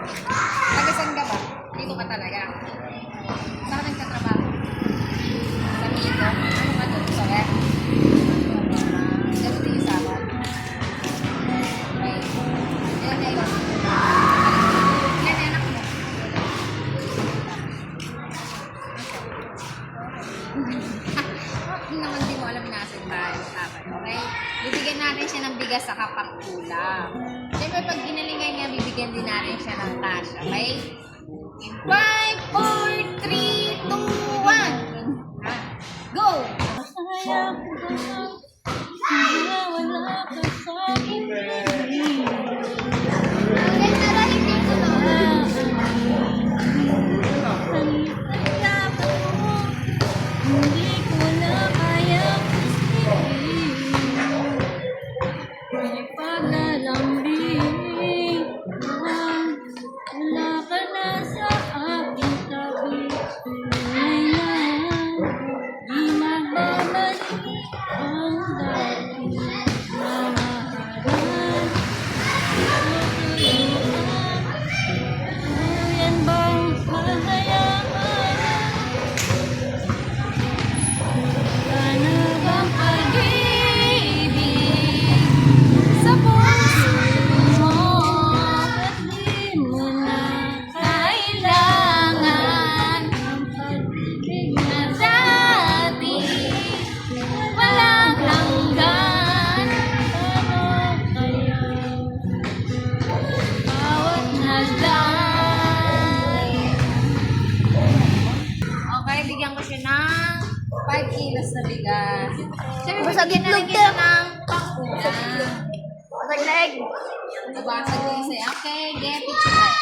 Tagasan ka ba? Dito ka talaga. Saan ka nagtatrabaho? Sa Mito? Ano ka doon? So, eh? Ganun din yung sahod. Okay. Yan na yun. Yan, anak mo. Hindi naman di mo alam na asin tayo. Okay? Bibigyan natin siya ng bigas sa kapangkulang. Siyempre, pag ginalingan niya, bibigyan din natin siya ng cash. Okay? 5, 4, 3, 2, 1. Go! Masaya ko na wala ka sa akin. Okay, tara, hindi ko to. Hindi ko na kaya paglalambing. Wala ka na sa aking tabi. Tunay na di magbabalik ang dati na mahalan. Yan bang mahayaan? Wala na bang pag-ibig sa puso mo? At di mo na kailangan ang pag-ibig na dati walang hanggan. Paano kaya bawat nagday? Okay, bigyan ko siya ng 5 kilos na bigas. Siyempre, Basta bigyan na rin gitlog kita ka. ng pangkulang. Pasag leg. Diba? Sa gulay. Okay, get it.